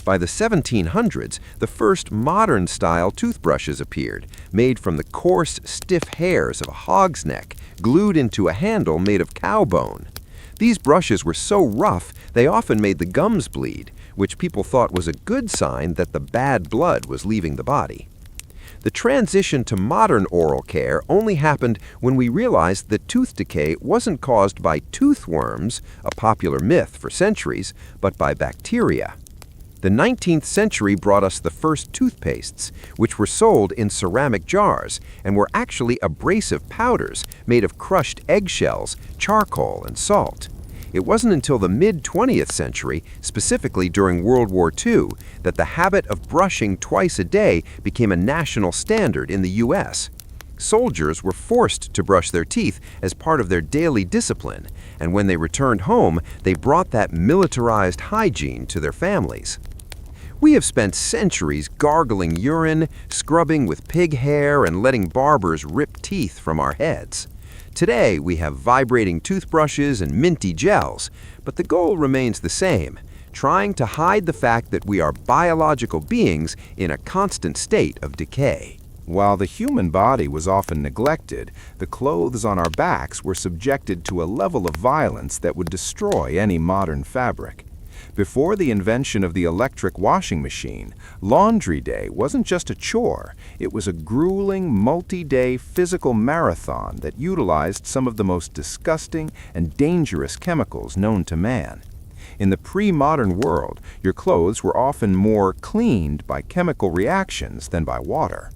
By the 1700s, the first modern-style toothbrushes appeared, made from the coarse, stiff hairs of a hog's neck, glued into a handle made of cow bone. These brushes were so rough, they often made the gums bleed, which people thought was a good sign that the bad blood was leaving the body. The transition to modern oral care only happened when we realized that tooth decay wasn't caused by tooth worms, a popular myth for centuries, but by bacteria. The 19th century brought us the first toothpastes, which were sold in ceramic jars and were actually abrasive powders made of crushed eggshells, charcoal, and salt. It wasn't until the mid-20th century, specifically during World War II, that the habit of brushing twice a day became a national standard in the U.S. Soldiers were forced to brush their teeth as part of their daily discipline, and when they returned home, they brought that militarized hygiene to their families. We have spent centuries gargling urine, scrubbing with pig hair, and letting barbers rip teeth from our heads. Today, we have vibrating toothbrushes and minty gels, but the goal remains the same, trying to hide the fact that we are biological beings in a constant state of decay. While the human body was often neglected, the clothes on our backs were subjected to a level of violence that would destroy any modern fabric. Before the invention of the electric washing machine, laundry day wasn't just a chore, it was a grueling, multi-day physical marathon that utilized some of the most disgusting and dangerous chemicals known to man. In the pre-modern world, your clothes were often more cleaned by chemical reactions than by water.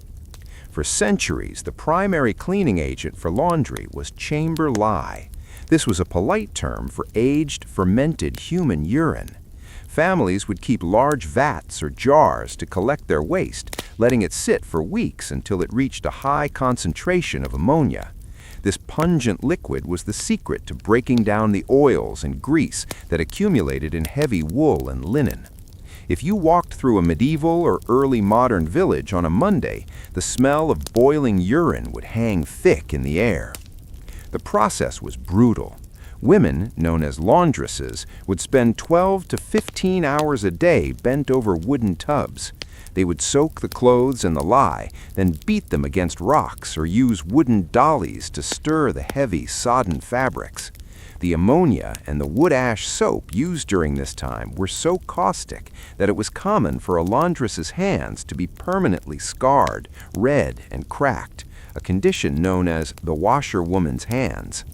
For centuries, the primary cleaning agent for laundry was chamber lye. This was a polite term for aged, fermented human urine. Families would keep large vats or jars to collect their waste, letting it sit for weeks until it reached a high concentration of ammonia. This pungent liquid was the secret to breaking down the oils and grease that accumulated in heavy wool and linen. If you walked through a medieval or early modern village on a Monday, the smell of boiling urine would hang thick in the air. The process was brutal. Women, known as laundresses, would spend 12 to 15 hours a day bent over wooden tubs. They would soak the clothes in the lye, then beat them against rocks or use wooden dollies to stir the heavy, sodden fabrics. The ammonia and the wood ash soap used during this time were so caustic that it was common for a laundress's hands to be permanently scarred, red, and cracked, a condition known as the washerwoman's hands.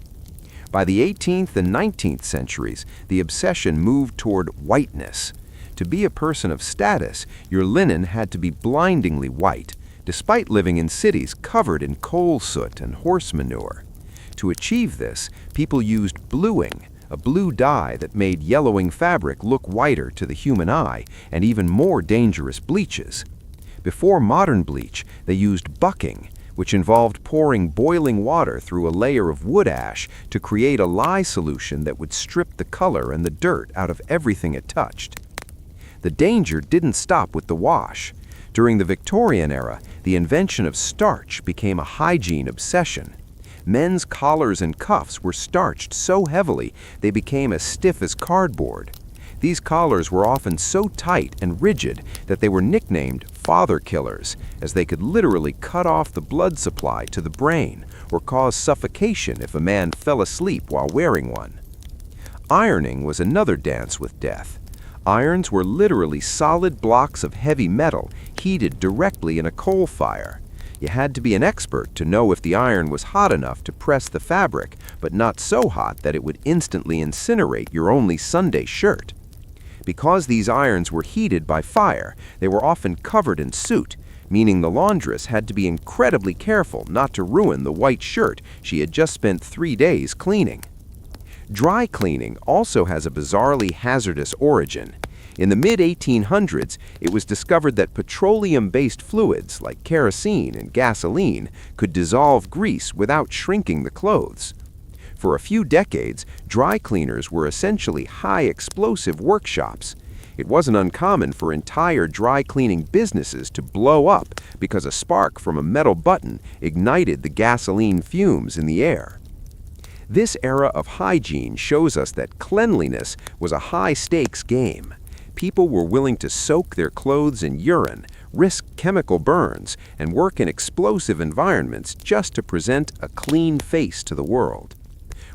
By the 18th and 19th centuries, the obsession moved toward whiteness. To be a person of status, your linen had to be blindingly white, despite living in cities covered in coal soot and horse manure. To achieve this, people used bluing, a blue dye that made yellowing fabric look whiter to the human eye, and even more dangerous bleaches. Before modern bleach, they used bucking, which involved pouring boiling water through a layer of wood ash to create a lye solution that would strip the color and the dirt out of everything it touched. The danger didn't stop with the wash. During the Victorian era, the invention of starch became a hygiene obsession. Men's collars and cuffs were starched so heavily they became as stiff as cardboard. These collars were often so tight and rigid that they were nicknamed father killers, as they could literally cut off the blood supply to the brain or cause suffocation if a man fell asleep while wearing one. Ironing was another dance with death. Irons were literally solid blocks of heavy metal heated directly in a coal fire. You had to be an expert to know if the iron was hot enough to press the fabric, but not so hot that it would instantly incinerate your only Sunday shirt. Because these irons were heated by fire, they were often covered in soot, meaning the laundress had to be incredibly careful not to ruin the white shirt she had just spent 3 days cleaning. Dry cleaning also has a bizarrely hazardous origin. In the mid-1800s, it was discovered that petroleum-based fluids like kerosene and gasoline could dissolve grease without shrinking the clothes. For a few decades, dry cleaners were essentially high-explosive workshops. It wasn't uncommon for entire dry cleaning businesses to blow up because a spark from a metal button ignited the gasoline fumes in the air. This era of hygiene shows us that cleanliness was a high-stakes game. People were willing to soak their clothes in urine, risk chemical burns, and work in explosive environments just to present a clean face to the world.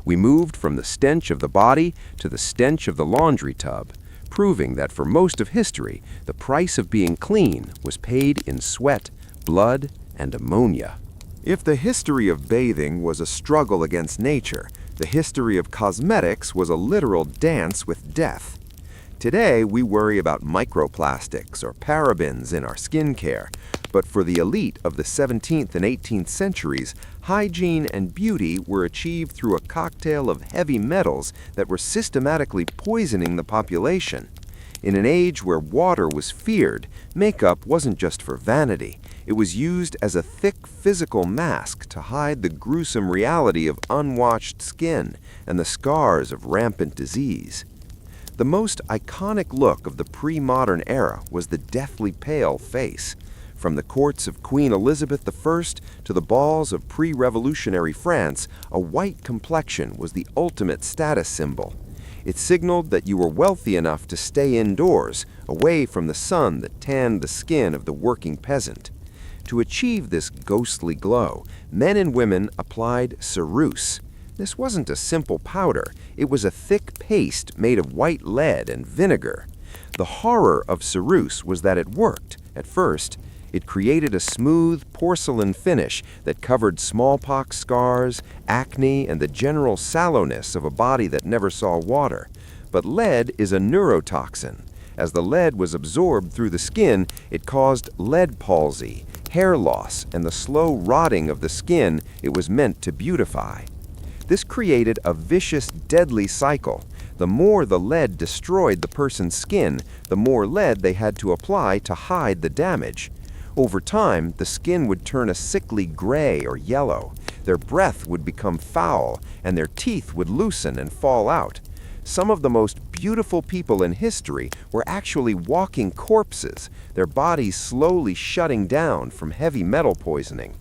We moved from the stench of the body to the stench of the laundry tub, proving that for most of history, the price of being clean was paid in sweat, blood, and ammonia. If the history of bathing was a struggle against nature, the history of cosmetics was a literal dance with death. Today, we worry about microplastics or parabens in our skincare, but for the elite of the 17th and 18th centuries, hygiene and beauty were achieved through a cocktail of heavy metals that were systematically poisoning the population. In an age where water was feared, makeup wasn't just for vanity. It was used as a thick physical mask to hide the gruesome reality of unwashed skin and the scars of rampant disease. The most iconic look of the pre-modern era was the deathly pale face. From the courts of Queen Elizabeth I to the balls of pre-revolutionary France, a white complexion was the ultimate status symbol. It signaled that you were wealthy enough to stay indoors, away from the sun that tanned the skin of the working peasant. To achieve this ghostly glow, men and women applied ceruse. This wasn't a simple powder, it was a thick paste made of white lead and vinegar. The horror of ceruse was that it worked. At first, it created a smooth porcelain finish that covered smallpox scars, acne, and the general sallowness of a body that never saw water. But lead is a neurotoxin. As the lead was absorbed through the skin, it caused lead palsy, hair loss, and the slow rotting of the skin it was meant to beautify. This created a vicious, deadly cycle. The more the lead destroyed the person's skin, the more lead they had to apply to hide the damage. Over time, the skin would turn a sickly gray or yellow. Their breath would become foul, and their teeth would loosen and fall out. Some of the most beautiful people in history were actually walking corpses, their bodies slowly shutting down from heavy metal poisoning.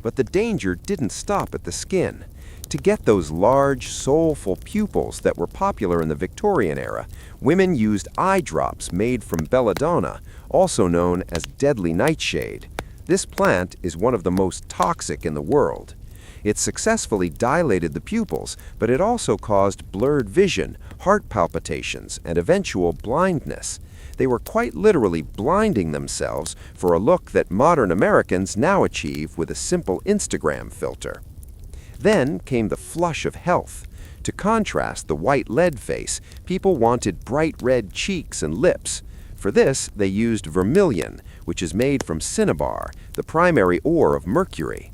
But the danger didn't stop at the skin. To get those large, soulful pupils that were popular in the Victorian era, women used eye drops made from belladonna, also known as deadly nightshade. This plant is one of the most toxic in the world. It successfully dilated the pupils, but it also caused blurred vision, heart palpitations, and eventual blindness. They were quite literally blinding themselves for a look that modern Americans now achieve with a simple Instagram filter. Then came the flush of health. To contrast the white lead face, people wanted bright red cheeks and lips. For this, they used vermilion, which is made from cinnabar, the primary ore of mercury.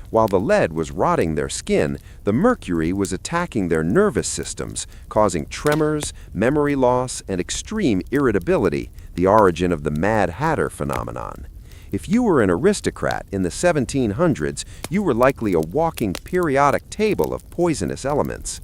While the lead was rotting their skin, the mercury was attacking their nervous systems, causing tremors, memory loss, and extreme irritability, the origin of the Mad Hatter phenomenon. If you were an aristocrat in the 1700s, you were likely a walking periodic table of poisonous elements.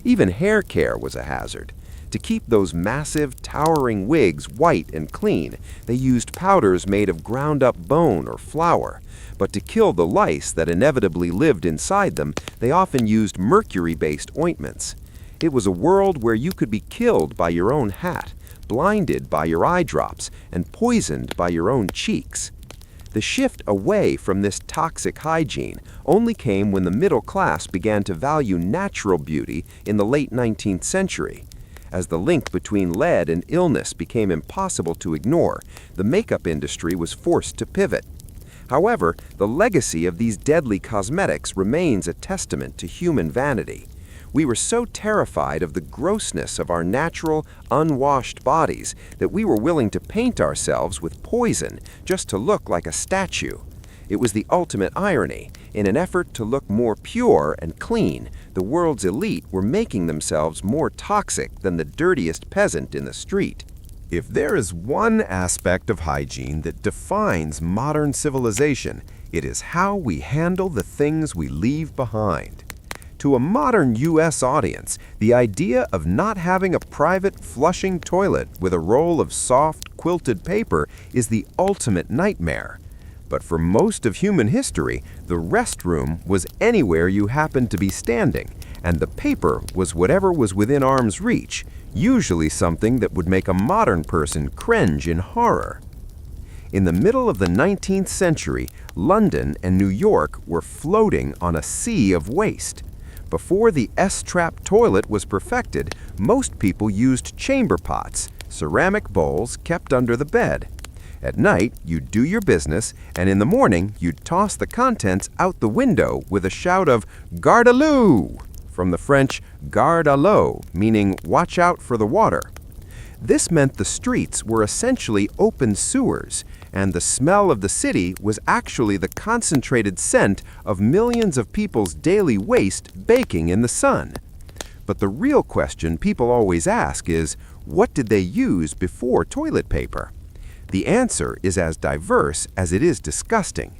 Even hair care was a hazard. To keep those massive, towering wigs white and clean, they used powders made of ground-up bone or flour. But to kill the lice that inevitably lived inside them, they often used mercury-based ointments. It was a world where you could be killed by your own hat, blinded by your eye drops, and poisoned by your own cheeks. The shift away from this toxic hygiene only came when the middle class began to value natural beauty in the late 19th century. As the link between lead and illness became impossible to ignore, the makeup industry was forced to pivot. However, the legacy of these deadly cosmetics remains a testament to human vanity. We were so terrified of the grossness of our natural, unwashed bodies that we were willing to paint ourselves with poison just to look like a statue. It was the ultimate irony. In an effort to look more pure and clean, the world's elite were making themselves more toxic than the dirtiest peasant in the street. If there is one aspect of hygiene that defines modern civilization, it is how we handle the things we leave behind. To a modern U.S. audience, the idea of not having a private flushing toilet with a roll of soft, quilted paper is the ultimate nightmare. But for most of human history, the restroom was anywhere you happened to be standing, and the paper was whatever was within arm's reach, usually something that would make a modern person cringe in horror. In the middle of the 19th century, London and New York were floating on a sea of waste. Before the S-trap toilet was perfected, most people used chamber pots, ceramic bowls kept under the bed. At night, you'd do your business, and in the morning, you'd toss the contents out the window with a shout of "Garde à l'eau!" from the French garde à l'eau, meaning watch out for the water. This meant the streets were essentially open sewers, and the smell of the city was actually the concentrated scent of millions of people's daily waste baking in the sun. But the real question people always ask is, what did they use before toilet paper? The answer is as diverse as it is disgusting.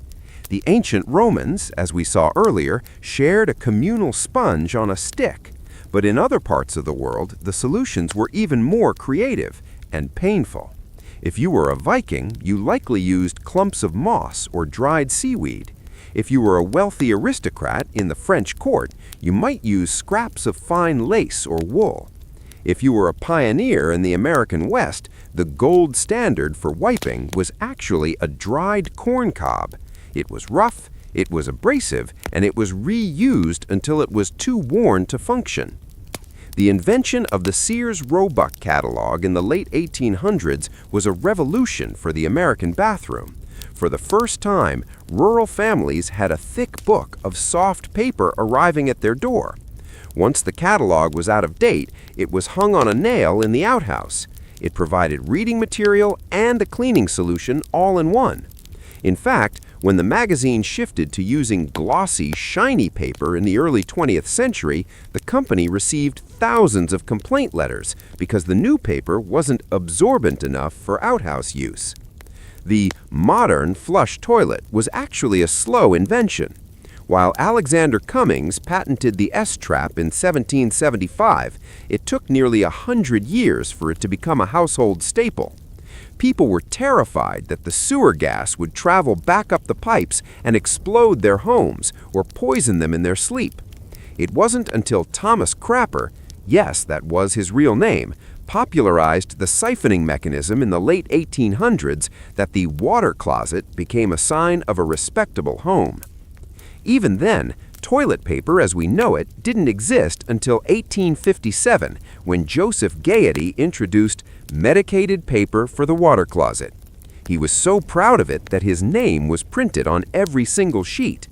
The ancient Romans, as we saw earlier, shared a communal sponge on a stick. But in other parts of the world, the solutions were even more creative and painful. If you were a Viking, you likely used clumps of moss or dried seaweed. If you were a wealthy aristocrat in the French court, you might use scraps of fine lace or wool. If you were a pioneer in the American West, the gold standard for wiping was actually a dried corn cob. It was rough, it was abrasive, and it was reused until it was too worn to function. The invention of the Sears Roebuck catalog in the late 1800s was a revolution for the American bathroom. For the first time, rural families had a thick book of soft paper arriving at their door. Once the catalog was out of date, it was hung on a nail in the outhouse. It provided reading material and a cleaning solution all in one. In fact, when the magazine shifted to using glossy, shiny paper in the early 20th century, the company received thousands of complaint letters because the new paper wasn't absorbent enough for outhouse use. The modern flush toilet was actually a slow invention. While Alexander Cummings patented the S-trap in 1775, it took nearly 100 years for it to become a household staple. People were terrified that the sewer gas would travel back up the pipes and explode their homes or poison them in their sleep. It wasn't until Thomas Crapper, yes, that was his real name, popularized the siphoning mechanism in the late 1800s that the water closet became a sign of a respectable home. Even then, toilet paper as we know it didn't exist until 1857, when Joseph Gaiety introduced medicated paper for the water closet. He was so proud of it that his name was printed on every single sheet.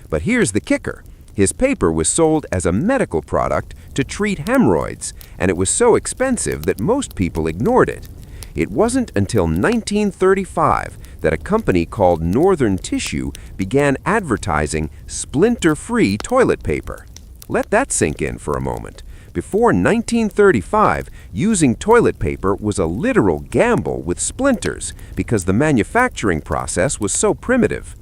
But here's the kicker. His paper was sold as a medical product to treat hemorrhoids, and it was so expensive that most people ignored it. It wasn't until 1935 that a company called Northern Tissue began advertising splinter-free toilet paper. Let that sink in for a moment. Before 1935, using toilet paper was a literal gamble with splinters because the manufacturing process was so primitive.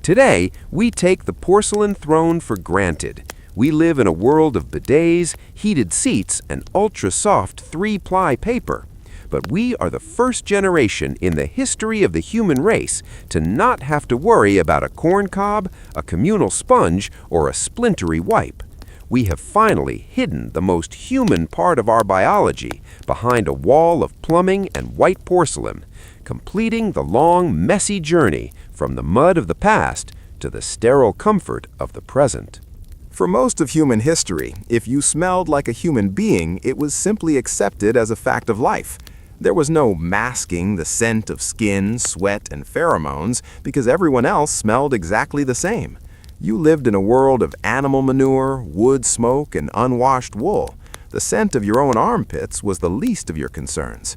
Today, we take the porcelain throne for granted. We live in a world of bidets, heated seats, and ultra-soft 3-ply paper. But we are the first generation in the history of the human race to not have to worry about a corn cob, a communal sponge, or a splintery wipe. We have finally hidden the most human part of our biology behind a wall of plumbing and white porcelain, completing the long, messy journey from the mud of the past to the sterile comfort of the present. For most of human history, if you smelled like a human being, it was simply accepted as a fact of life. There was no masking the scent of skin, sweat, and pheromones because everyone else smelled exactly the same. You lived in a world of animal manure, wood smoke, and unwashed wool. The scent of your own armpits was the least of your concerns.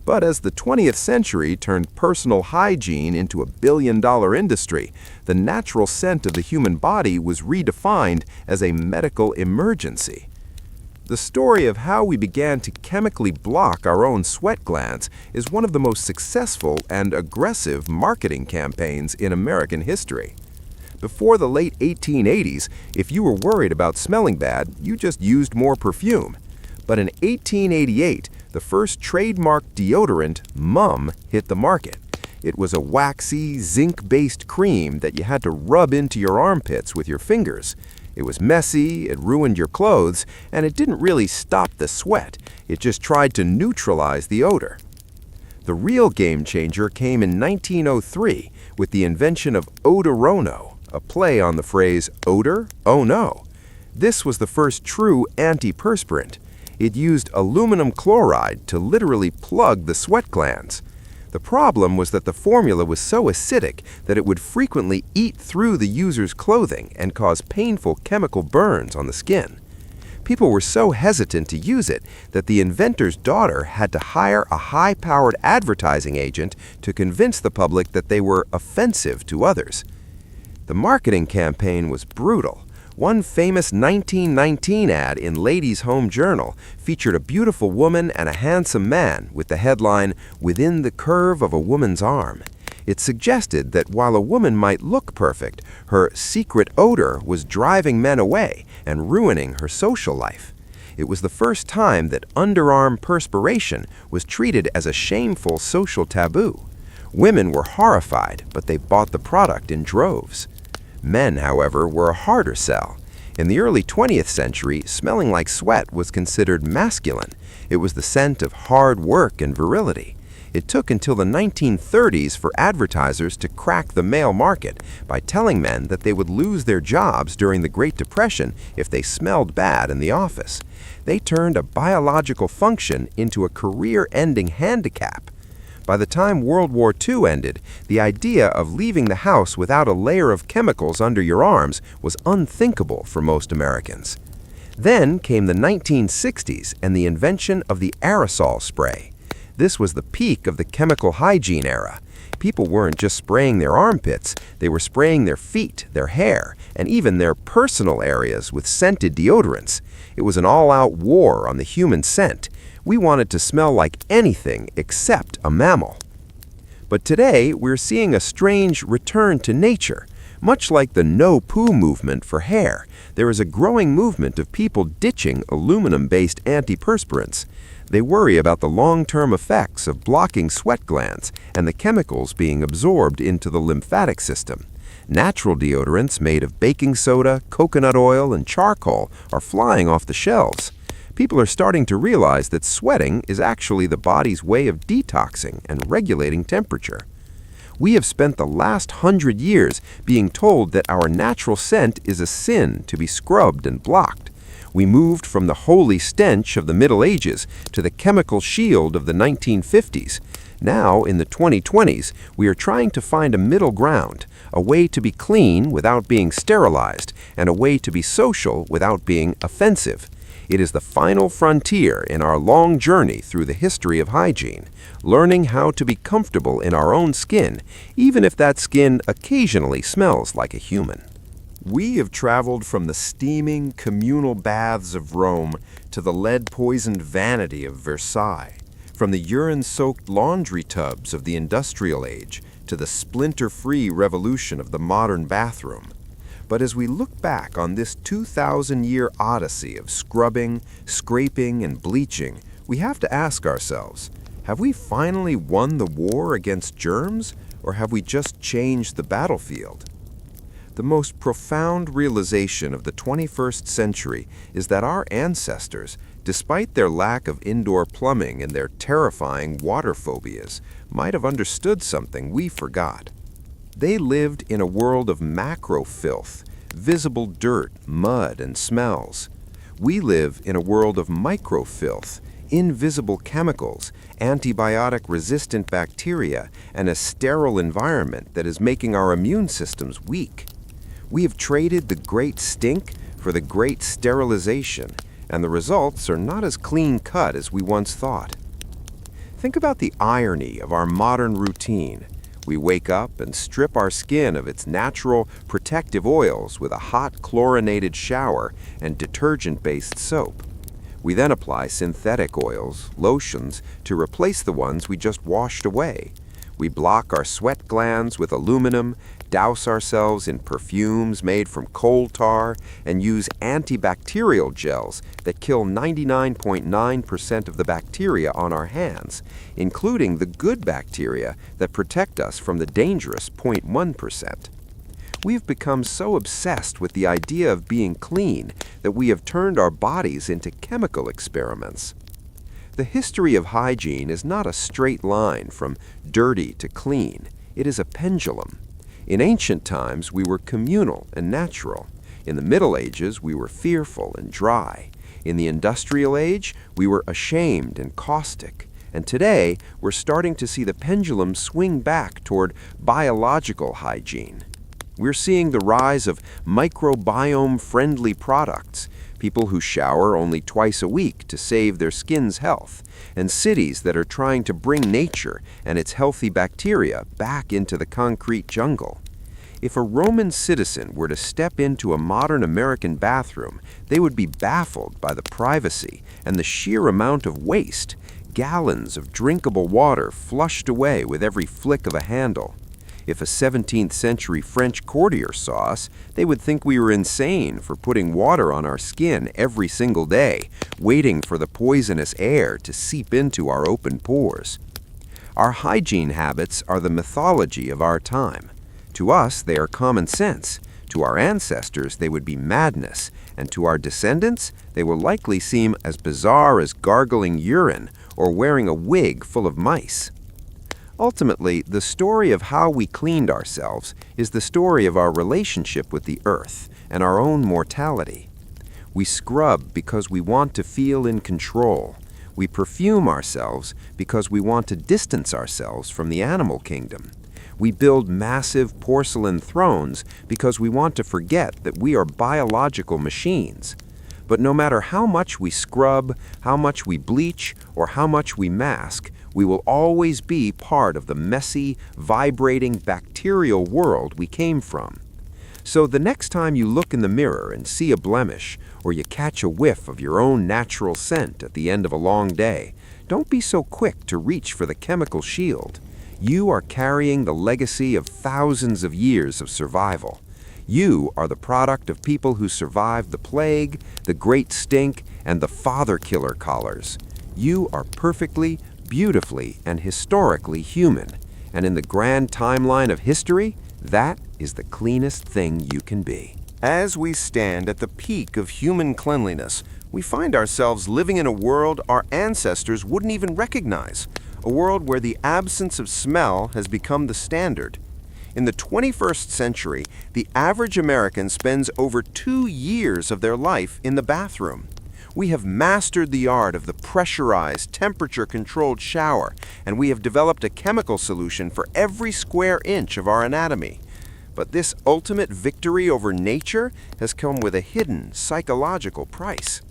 But as the 20th century turned personal hygiene into a billion-dollar industry, the natural scent of the human body was redefined as a medical emergency. The story of how we began to chemically block our own sweat glands is one of the most successful and aggressive marketing campaigns in American history. Before the late 1880s, if you were worried about smelling bad, you just used more perfume. But in 1888, the first trademark deodorant, Mum, hit the market. It was a waxy, zinc-based cream that you had to rub into your armpits with your fingers. It was messy, it ruined your clothes, and it didn't really stop the sweat. It just tried to neutralize the odor. The real game changer came in 1903 with the invention of odorono, a play on the phrase odor? Oh no. This was the first true antiperspirant. It used aluminum chloride to literally plug the sweat glands. The problem was that the formula was so acidic that it would frequently eat through the user's clothing and cause painful chemical burns on the skin. People were so hesitant to use it that the inventor's daughter had to hire a high-powered advertising agent to convince the public that they were offensive to others. The marketing campaign was brutal. One famous 1919 ad in Ladies' Home Journal featured a beautiful woman and a handsome man with the headline, "Within the curve of a woman's arm." It suggested that while a woman might look perfect, her secret odor was driving men away and ruining her social life. It was the first time that underarm perspiration was treated as a shameful social taboo. Women were horrified, but they bought the product in droves. Men, however, were a harder sell. In the early 20th century, smelling like sweat was considered masculine. It was the scent of hard work and virility. It took until the 1930s for advertisers to crack the male market by telling men that they would lose their jobs during the Great Depression if they smelled bad in the office. They turned a biological function into a career-ending handicap. By the time World War II ended, the idea of leaving the house without a layer of chemicals under your arms was unthinkable for most Americans. Then came the 1960s and the invention of the aerosol spray. This was the peak of the chemical hygiene era. People weren't just spraying their armpits, they were spraying their feet, their hair, and even their personal areas with scented deodorants. It was an all-out war on the human scent. We wanted to smell like anything except a mammal. But today, we're seeing a strange return to nature. Much like the no-poo movement for hair, there is a growing movement of people ditching aluminum-based antiperspirants. They worry about the long-term effects of blocking sweat glands and the chemicals being absorbed into the lymphatic system. Natural deodorants made of baking soda, coconut oil, and charcoal are flying off the shelves. People are starting to realize that sweating is actually the body's way of detoxing and regulating temperature. We have spent the last 100 years being told that our natural scent is a sin to be scrubbed and blocked. We moved from the holy stench of the Middle Ages to the chemical shield of the 1950s. Now, in the 2020s, we are trying to find a middle ground, a way to be clean without being sterilized, and a way to be social without being offensive. It is the final frontier in our long journey through the history of hygiene, learning how to be comfortable in our own skin, even if that skin occasionally smells like a human. We have traveled from the steaming, communal baths of Rome to the lead-poisoned vanity of Versailles, from the urine-soaked laundry tubs of the industrial age to the splinter-free revolution of the modern bathroom. But as we look back on this 2,000-year odyssey of scrubbing, scraping, and bleaching, we have to ask ourselves, have we finally won the war against germs, or have we just changed the battlefield? The most profound realization of the 21st century is that our ancestors, despite their lack of indoor plumbing and their terrifying water phobias, might have understood something we forgot. They lived in a world of macro-filth, visible dirt, mud, and smells. We live in a world of micro-filth, invisible chemicals, antibiotic-resistant bacteria, and a sterile environment that is making our immune systems weak. We have traded the great stink for the great sterilization, and the results are not as clean-cut as we once thought. Think about the irony of our modern routine. We wake up and strip our skin of its natural protective oils with a hot chlorinated shower and detergent-based soap. We then apply synthetic oils, lotions, to replace the ones we just washed away. We block our sweat glands with aluminum, douse ourselves in perfumes made from coal tar, and use antibacterial gels that kill 99.9% of the bacteria on our hands, including the good bacteria that protect us from the dangerous 0.1%. We've become so obsessed with the idea of being clean that we have turned our bodies into chemical experiments. The history of hygiene is not a straight line from dirty to clean. It is a pendulum. In ancient times, we were communal and natural. In the Middle Ages, we were fearful and dry. In the Industrial Age, we were ashamed and caustic. And today, we're starting to see the pendulum swing back toward biological hygiene. We're seeing the rise of microbiome-friendly products, people who shower only twice a week to save their skin's health, and cities that are trying to bring nature and its healthy bacteria back into the concrete jungle. If a Roman citizen were to step into a modern American bathroom, they would be baffled by the privacy and the sheer amount of waste, gallons of drinkable water flushed away with every flick of a handle. If a 17th century French courtier saw us, they would think we were insane for putting water on our skin every single day, waiting for the poisonous air to seep into our open pores. Our hygiene habits are the mythology of our time. To us, they are common sense. To our ancestors, they would be madness, and to our descendants, they will likely seem as bizarre as gargling urine or wearing a wig full of mice. Ultimately, the story of how we cleaned ourselves is the story of our relationship with the earth and our own mortality. We scrub because we want to feel in control. We perfume ourselves because we want to distance ourselves from the animal kingdom. We build massive porcelain thrones because we want to forget that we are biological machines. But no matter how much we scrub, how much we bleach, or how much we mask, we will always be part of the messy, vibrating bacterial world we came from. So the next time you look in the mirror and see a blemish, or you catch a whiff of your own natural scent at the end of a long day, don't be so quick to reach for the chemical shield. You are carrying the legacy of thousands of years of survival. You are the product of people who survived the plague, the great stink, and the father killer collars. You are perfectly, beautifully, and historically human. And in the grand timeline of history, that is the cleanest thing you can be. As we stand at the peak of human cleanliness, we find ourselves living in a world our ancestors wouldn't even recognize, a world where the absence of smell has become the standard. In the 21st century, the average American spends over 2 years of their life in the bathroom. We have mastered the art of the pressurized, temperature-controlled shower, and we have developed a chemical solution for every square inch of our anatomy. But this ultimate victory over nature has come with a hidden psychological price.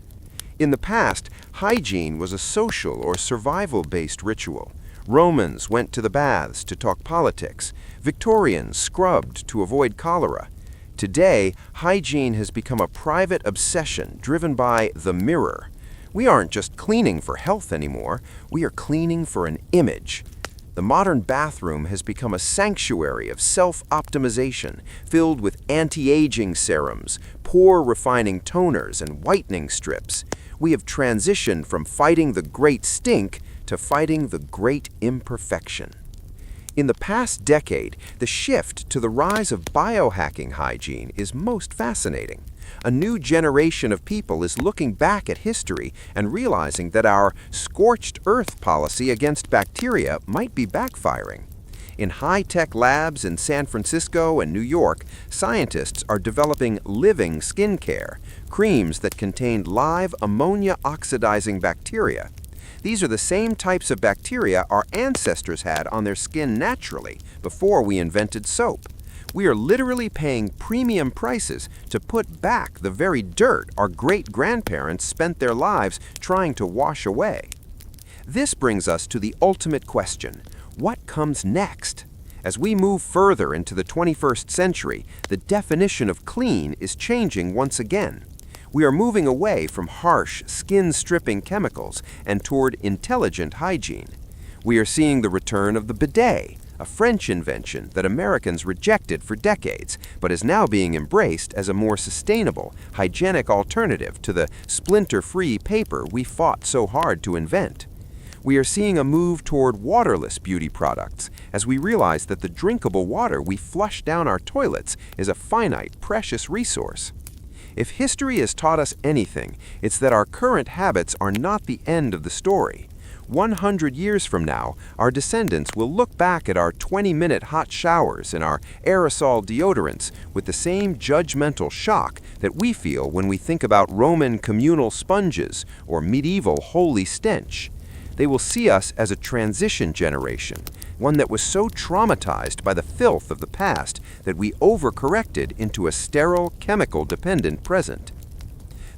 In the past, hygiene was a social or survival-based ritual. Romans went to the baths to talk politics. Victorians scrubbed to avoid cholera. Today, hygiene has become a private obsession driven by the mirror. We aren't just cleaning for health anymore, we are cleaning for an image. The modern bathroom has become a sanctuary of self-optimization, filled with anti-aging serums, pore-refining toners, and whitening strips. We have transitioned from fighting the great stink to fighting the great imperfection. In the past decade, the shift to the rise of biohacking hygiene is most fascinating. A new generation of people is looking back at history and realizing that our scorched earth policy against bacteria might be backfiring. In high-tech labs in San Francisco and New York, scientists are developing living skincare, creams that contain live ammonia-oxidizing bacteria. These are the same types of bacteria our ancestors had on their skin naturally before we invented soap. We are literally paying premium prices to put back the very dirt our great-grandparents spent their lives trying to wash away. This brings us to the ultimate question: what comes next? As we move further into the 21st century, the definition of clean is changing once again. We are moving away from harsh, skin-stripping chemicals and toward intelligent hygiene. We are seeing the return of the bidet, a French invention that Americans rejected for decades, but is now being embraced as a more sustainable, hygienic alternative to the splinter-free paper we fought so hard to invent. We are seeing a move toward waterless beauty products as we realize that the drinkable water we flush down our toilets is a finite, precious resource. If history has taught us anything, it's that our current habits are not the end of the story. 100 years from now, our descendants will look back at our 20-minute hot showers and our aerosol deodorants with the same judgmental shock that we feel when we think about Roman communal sponges or medieval holy stench. They will see us as a transition generation, one that was so traumatized by the filth of the past that we overcorrected into a sterile, chemical-dependent present.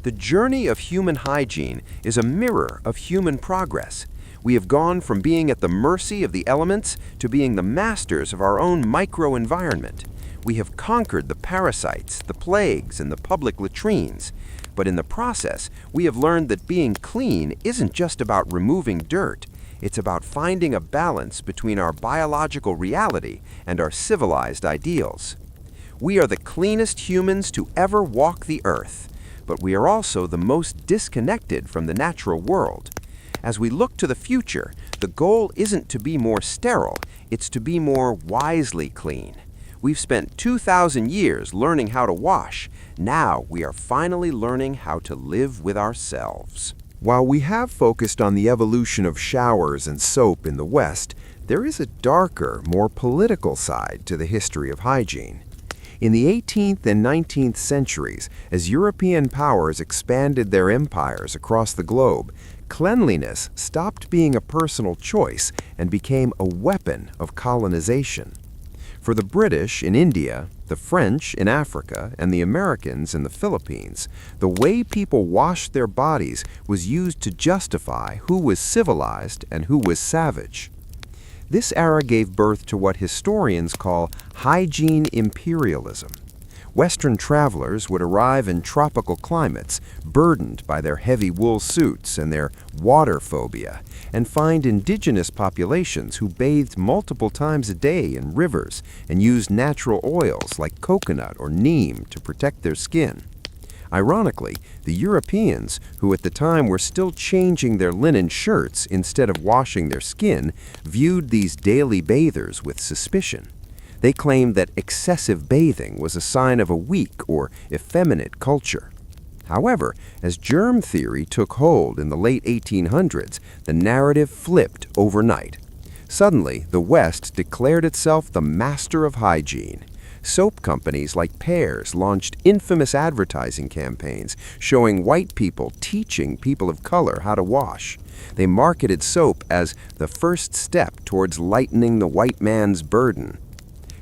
The journey of human hygiene is a mirror of human progress. We have gone from being at the mercy of the elements to being the masters of our own microenvironment. We have conquered the parasites, the plagues, and the public latrines. But in the process, we have learned that being clean isn't just about removing dirt. It's about finding a balance between our biological reality and our civilized ideals. We are the cleanest humans to ever walk the earth, but we are also the most disconnected from the natural world. As we look to the future, the goal isn't to be more sterile, it's to be more wisely clean. We've spent 2,000 years learning how to wash. Now we are finally learning how to live with ourselves. While we have focused on the evolution of showers and soap in the West, there is a darker, more political side to the history of hygiene. In the 18th and 19th centuries, as European powers expanded their empires across the globe, cleanliness stopped being a personal choice and became a weapon of colonization. For the British in India, the French in Africa, and the Americans in the Philippines, the way people washed their bodies was used to justify who was civilized and who was savage. This era gave birth to what historians call hygiene imperialism. Western travelers would arrive in tropical climates, burdened by their heavy wool suits and their water phobia, and find indigenous populations who bathed multiple times a day in rivers and used natural oils like coconut or neem to protect their skin. Ironically, the Europeans, who at the time were still changing their linen shirts instead of washing their skin, viewed these daily bathers with suspicion. They claimed that excessive bathing was a sign of a weak or effeminate culture. However, as germ theory took hold in the late 1800s, the narrative flipped overnight. Suddenly, the West declared itself the master of hygiene. Soap companies like Pears launched infamous advertising campaigns showing white people teaching people of color how to wash. They marketed soap as the first step towards lightening the white man's burden.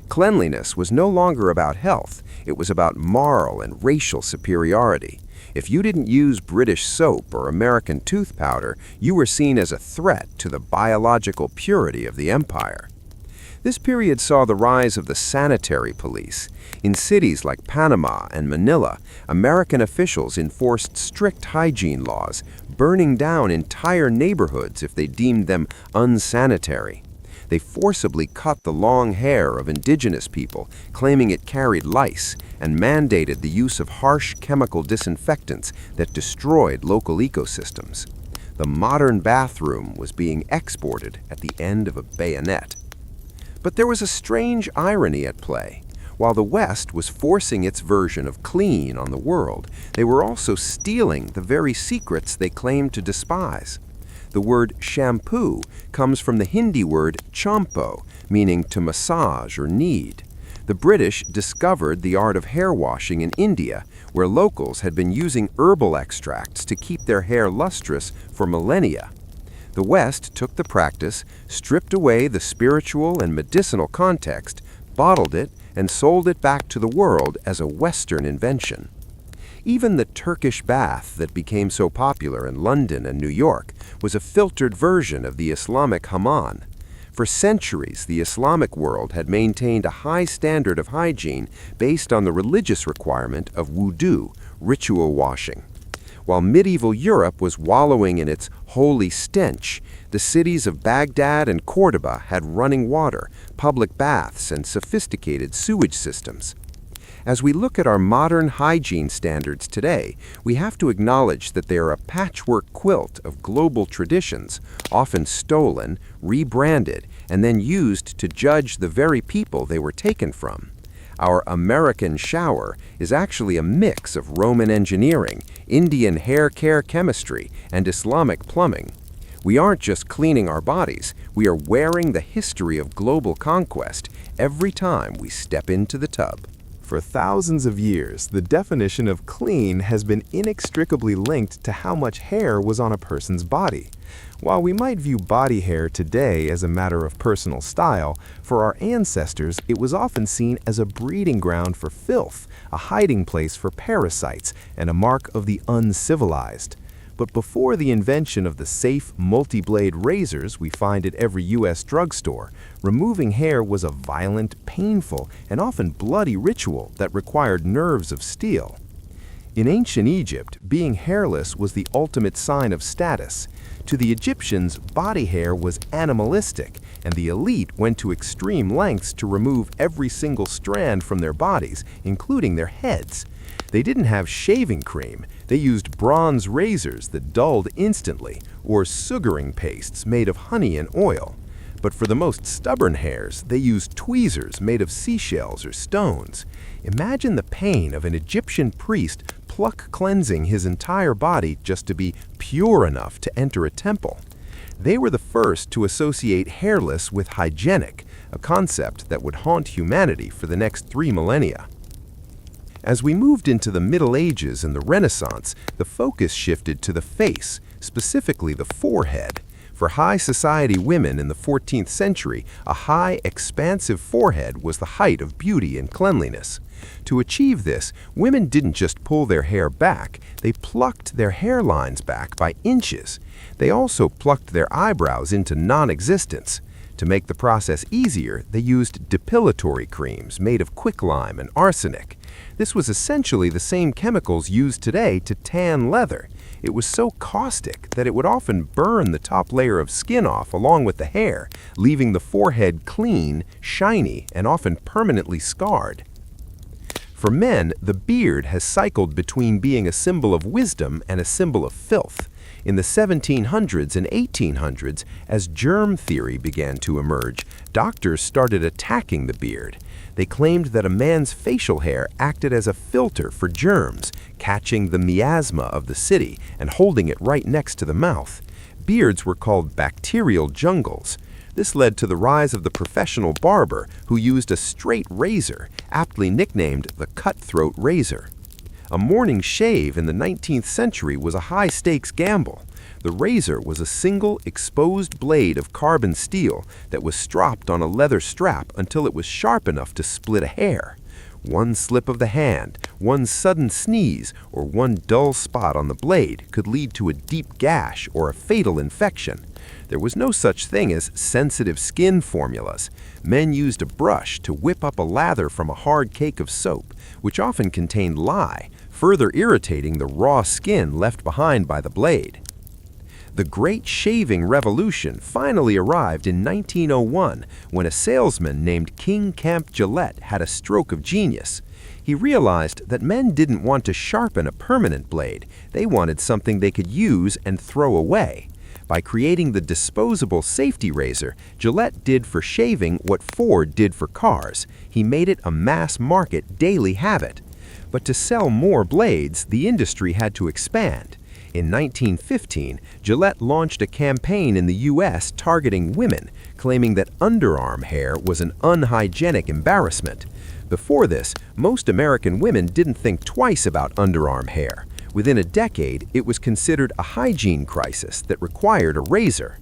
Cleanliness was no longer about health, it was about moral and racial superiority. If you didn't use British soap or American tooth powder, you were seen as a threat to the biological purity of the empire. This period saw the rise of the sanitary police. In cities like Panama and Manila, American officials enforced strict hygiene laws, burning down entire neighborhoods if they deemed them unsanitary. They forcibly cut the long hair of indigenous people, claiming it carried lice, and mandated the use of harsh chemical disinfectants that destroyed local ecosystems. The modern bathroom was being exported at the end of a bayonet. But there was a strange irony at play. While the West was forcing its version of clean on the world, they were also stealing the very secrets they claimed to despise. The word shampoo comes from the Hindi word champo, meaning to massage or knead. The British discovered the art of hair washing in India, where locals had been using herbal extracts to keep their hair lustrous for millennia. The West took the practice, stripped away the spiritual and medicinal context, bottled it, and sold it back to the world as a Western invention. Even the Turkish bath that became so popular in London and New York was a filtered version of the Islamic hammam. For centuries, the Islamic world had maintained a high standard of hygiene based on the religious requirement of wudu, ritual washing. While medieval Europe was wallowing in its holy stench, the cities of Baghdad and Cordoba had running water, public baths, and sophisticated sewage systems. As we look at our modern hygiene standards today, we have to acknowledge that they are a patchwork quilt of global traditions, often stolen, rebranded, and then used to judge the very people they were taken from. Our American shower is actually a mix of Roman engineering, Indian hair care chemistry, and Islamic plumbing. We aren't just cleaning our bodies, we are wearing the history of global conquest every time we step into the tub. For thousands of years, the definition of clean has been inextricably linked to how much hair was on a person's body. While we might view body hair today as a matter of personal style, for our ancestors it was often seen as a breeding ground for filth, a hiding place for parasites, and a mark of the uncivilized. But before the invention of the safe, multi-blade razors we find at every U.S. drugstore, removing hair was a violent, painful, and often bloody ritual that required nerves of steel. In ancient Egypt, being hairless was the ultimate sign of status. To the Egyptians, body hair was animalistic, and the elite went to extreme lengths to remove every single strand from their bodies, including their heads. They didn't have shaving cream. They used bronze razors that dulled instantly, or sugaring pastes made of honey and oil. But for the most stubborn hairs, they used tweezers made of seashells or stones. Imagine the pain of an Egyptian priest pluck cleansing his entire body just to be pure enough to enter a temple. They were the first to associate hairless with hygienic, a concept that would haunt humanity for the next 3 millennia. As we moved into the Middle Ages and the Renaissance, the focus shifted to the face, specifically the forehead. For high society women in the 14th century, a high, expansive forehead was the height of beauty and cleanliness. To achieve this, women didn't just pull their hair back, they plucked their hairlines back by inches. They also plucked their eyebrows into non-existence. To make the process easier, they used depilatory creams made of quicklime and arsenic. This was essentially the same chemicals used today to tan leather. It was so caustic that it would often burn the top layer of skin off along with the hair, leaving the forehead clean, shiny, and often permanently scarred. For men, the beard has cycled between being a symbol of wisdom and a symbol of filth. In the 1700s and 1800s, as germ theory began to emerge, doctors started attacking the beard. They claimed that a man's facial hair acted as a filter for germs, catching the miasma of the city and holding it right next to the mouth. Beards were called bacterial jungles. This led to the rise of the professional barber, who used a straight razor, aptly nicknamed the cutthroat razor. A morning shave in the 19th century was a high-stakes gamble. The razor was a single, exposed blade of carbon steel that was stropped on a leather strap until it was sharp enough to split a hair. One slip of the hand, one sudden sneeze, or one dull spot on the blade could lead to a deep gash or a fatal infection. There was no such thing as sensitive skin formulas. Men used a brush to whip up a lather from a hard cake of soap, which often contained lye, further irritating the raw skin left behind by the blade. The Great Shaving Revolution finally arrived in 1901 when a salesman named King Camp Gillette had a stroke of genius. He realized that men didn't want to sharpen a permanent blade, they wanted something they could use and throw away. By creating the disposable safety razor, Gillette did for shaving what Ford did for cars. He made it a mass-market daily habit. But to sell more blades, the industry had to expand. In 1915, Gillette launched a campaign in the U.S. targeting women, claiming that underarm hair was an unhygienic embarrassment. Before this, most American women didn't think twice about underarm hair. Within a decade, it was considered a hygiene crisis that required a razor.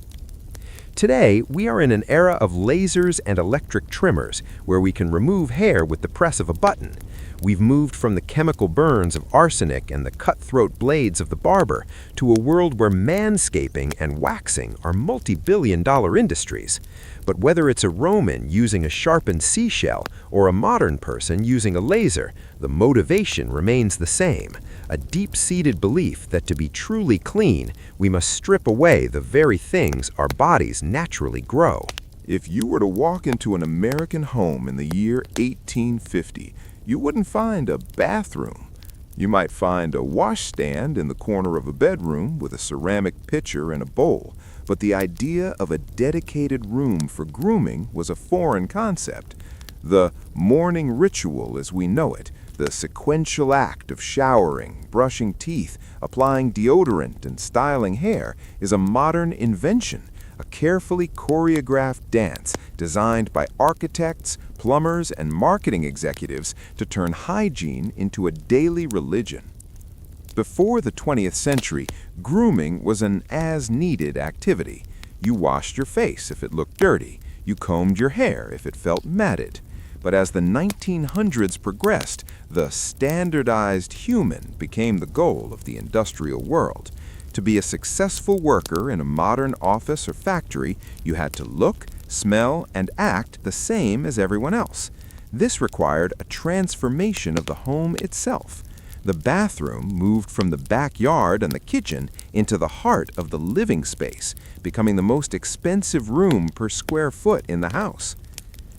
Today, we are in an era of lasers and electric trimmers, where we can remove hair with the press of a button. We've moved from the chemical burns of arsenic and the cutthroat blades of the barber to a world where manscaping and waxing are multi-billion-dollar industries. But whether it's a Roman using a sharpened seashell or a modern person using a laser, the motivation remains the same, a deep-seated belief that to be truly clean, we must strip away the very things our bodies naturally grow. If you were to walk into an American home in the year 1850, you wouldn't find a bathroom. You might find a washstand in the corner of a bedroom with a ceramic pitcher and a bowl, but the idea of a dedicated room for grooming was a foreign concept. The morning ritual as we know it, the sequential act of showering, brushing teeth, applying deodorant, and styling hair, is a modern invention, a carefully choreographed dance designed by architects, plumbers, and marketing executives to turn hygiene into a daily religion. Before the 20th century, grooming was an as-needed activity. You washed your face if it looked dirty. You combed your hair if it felt matted. But as the 1900s progressed, the standardized human became the goal of the industrial world. To be a successful worker in a modern office or factory, you had to look, smell, and act the same as everyone else. This required a transformation of the home itself. The bathroom moved from the backyard and the kitchen into the heart of the living space, becoming the most expensive room per square foot in the house.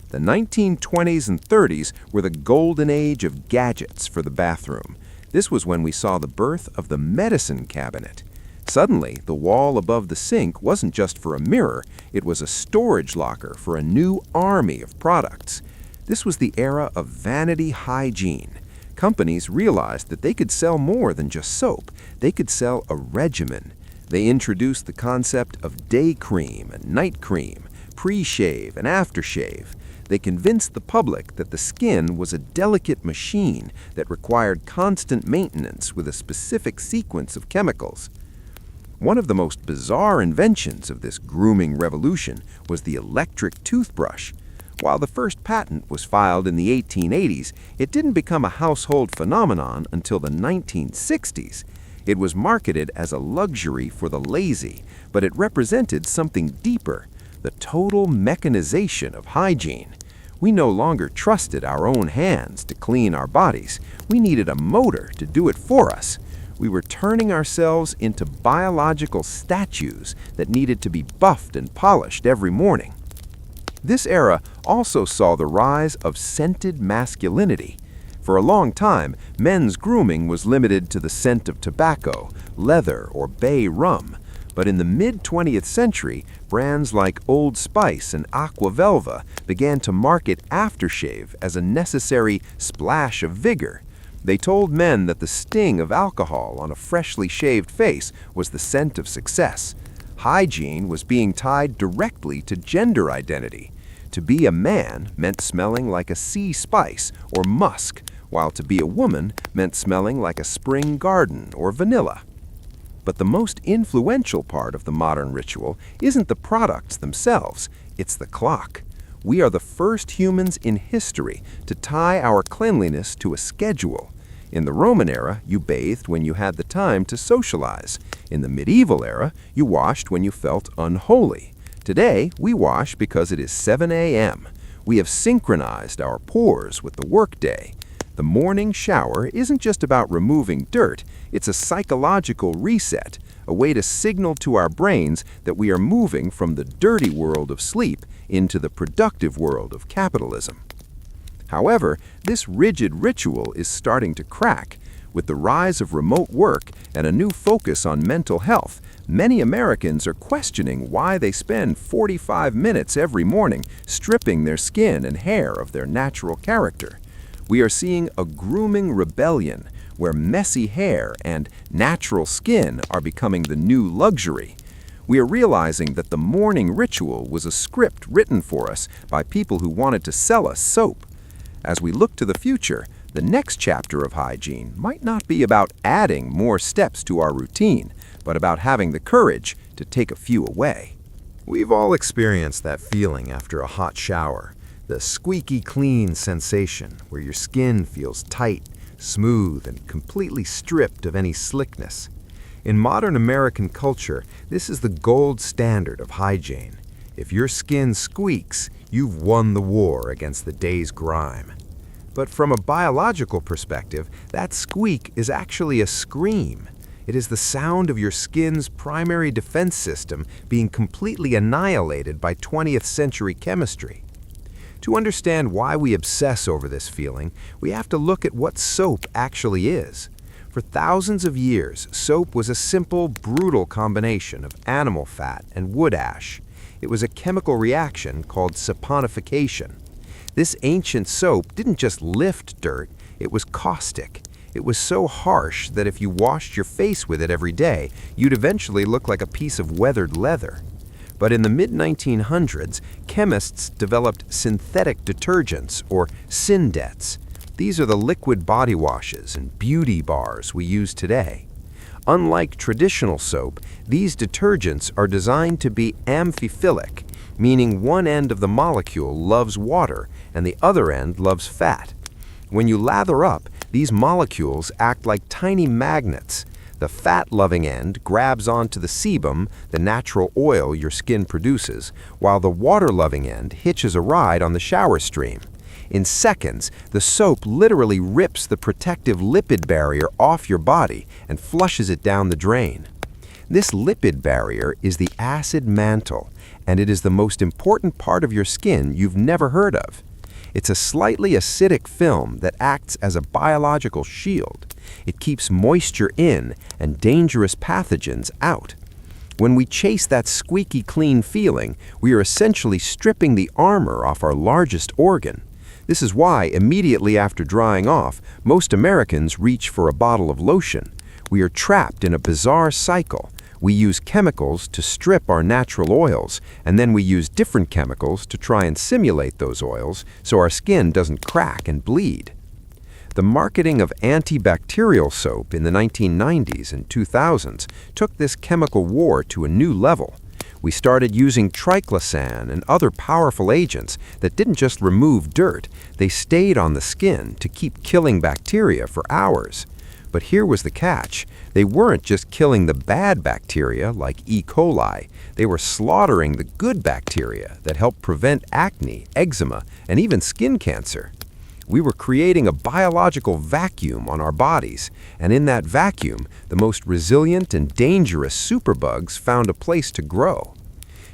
The 1920s and 30s were the golden age of gadgets for the bathroom. This was when we saw the birth of the medicine cabinet. Suddenly, the wall above the sink wasn't just for a mirror, it was a storage locker for a new army of products. This was the era of vanity hygiene. Companies realized that they could sell more than just soap. They could sell a regimen. They introduced the concept of day cream and night cream, pre-shave and aftershave. They convinced the public that the skin was a delicate machine that required constant maintenance with a specific sequence of chemicals. One of the most bizarre inventions of this grooming revolution was the electric toothbrush. While the first patent was filed in the 1880s, it didn't become a household phenomenon until the 1960s. It was marketed as a luxury for the lazy, but it represented something deeper, the total mechanization of hygiene. We no longer trusted our own hands to clean our bodies. We needed a motor to do it for us. We were turning ourselves into biological statues that needed to be buffed and polished every morning. This era also saw the rise of scented masculinity. For a long time, men's grooming was limited to the scent of tobacco, leather, or bay rum. But in the mid-20th century, brands like Old Spice and Aqua Velva began to market aftershave as a necessary splash of vigor. They told men that the sting of alcohol on a freshly shaved face was the scent of success. Hygiene was being tied directly to gender identity. To be a man meant smelling like a sea spice or musk, while to be a woman meant smelling like a spring garden or vanilla. But the most influential part of the modern ritual isn't the products themselves, it's the clock. We are the first humans in history to tie our cleanliness to a schedule. In the Roman era, you bathed when you had the time to socialize. In the medieval era, you washed when you felt unholy. Today, we wash because it is 7 a.m. We have synchronized our pores with the workday. The morning shower isn't just about removing dirt, it's a psychological reset, a way to signal to our brains that we are moving from the dirty world of sleep into the productive world of capitalism. However, this rigid ritual is starting to crack. With the rise of remote work and a new focus on mental health, many Americans are questioning why they spend 45 minutes every morning stripping their skin and hair of their natural character. We are seeing a grooming rebellion where messy hair and natural skin are becoming the new luxury. We are realizing that the morning ritual was a script written for us by people who wanted to sell us soap. As we look to the future, the next chapter of hygiene might not be about adding more steps to our routine, but about having the courage to take a few away. We've all experienced that feeling after a hot shower, the squeaky clean sensation where your skin feels tight, smooth, and completely stripped of any slickness. In modern American culture, this is the gold standard of hygiene. If your skin squeaks, you've won the war against the day's grime. But from a biological perspective, that squeak is actually a scream. It is the sound of your skin's primary defense system being completely annihilated by 20th century chemistry. To understand why we obsess over this feeling, we have to look at what soap actually is. For thousands of years, soap was a simple, brutal combination of animal fat and wood ash. It was a chemical reaction called saponification. This ancient soap didn't just lift dirt, it was caustic. It was so harsh that if you washed your face with it every day, you'd eventually look like a piece of weathered leather. But in the mid-1900s, chemists developed synthetic detergents, or syndets. These are the liquid body washes and beauty bars we use today. Unlike traditional soap, these detergents are designed to be amphiphilic, meaning one end of the molecule loves water and the other end loves fat. When you lather up, these molecules act like tiny magnets. The fat-loving end grabs onto the sebum, the natural oil your skin produces, while the water-loving end hitches a ride on the shower stream. In seconds, the soap literally rips the protective lipid barrier off your body and flushes it down the drain. This lipid barrier is the acid mantle, and it is the most important part of your skin you've never heard of. It's a slightly acidic film that acts as a biological shield. It keeps moisture in and dangerous pathogens out. When we chase that squeaky clean feeling, we are essentially stripping the armor off our largest organ. This is why, immediately after drying off, most Americans reach for a bottle of lotion. We are trapped in a bizarre cycle. We use chemicals to strip our natural oils, and then we use different chemicals to try and simulate those oils so our skin doesn't crack and bleed. The marketing of antibacterial soap in the 1990s and 2000s took this chemical war to a new level. We started using triclosan and other powerful agents that didn't just remove dirt, they stayed on the skin to keep killing bacteria for hours. But here was the catch. They weren't just killing the bad bacteria like E. coli, they were slaughtering the good bacteria that help prevent acne, eczema, and even skin cancer. We were creating a biological vacuum on our bodies, and in that vacuum, the most resilient and dangerous superbugs found a place to grow.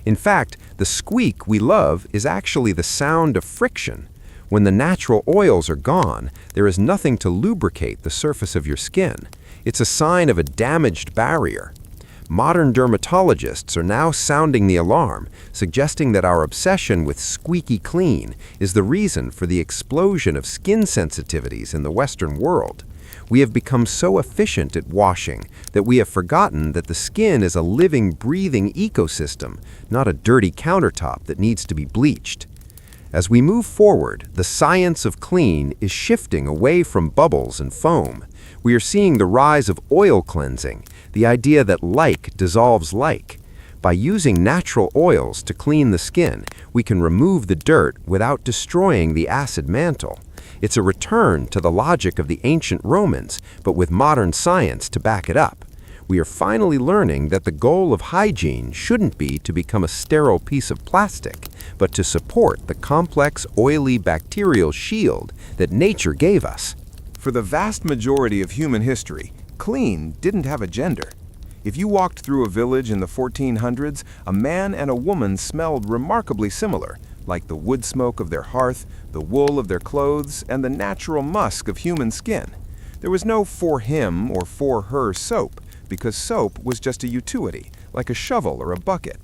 In fact, the squeak we love is actually the sound of friction. When the natural oils are gone, there is nothing to lubricate the surface of your skin. It's a sign of a damaged barrier. Modern dermatologists are now sounding the alarm, suggesting that our obsession with squeaky clean is the reason for the explosion of skin sensitivities in the Western world. We have become so efficient at washing that we have forgotten that the skin is a living, breathing ecosystem, not a dirty countertop that needs to be bleached. As we move forward, the science of clean is shifting away from bubbles and foam. We are seeing the rise of oil cleansing, the idea that like dissolves like. By using natural oils to clean the skin, we can remove the dirt without destroying the acid mantle. It's a return to the logic of the ancient Romans, but with modern science to back it up. We are finally learning that the goal of hygiene shouldn't be to become a sterile piece of plastic, but to support the complex, oily bacterial shield that nature gave us. For the vast majority of human history, clean didn't have a gender. If you walked through a village in the 1400s, a man and a woman smelled remarkably similar, like the wood smoke of their hearth, the wool of their clothes, and the natural musk of human skin. There was no for him or for her soap, because soap was just a utility, like a shovel or a bucket.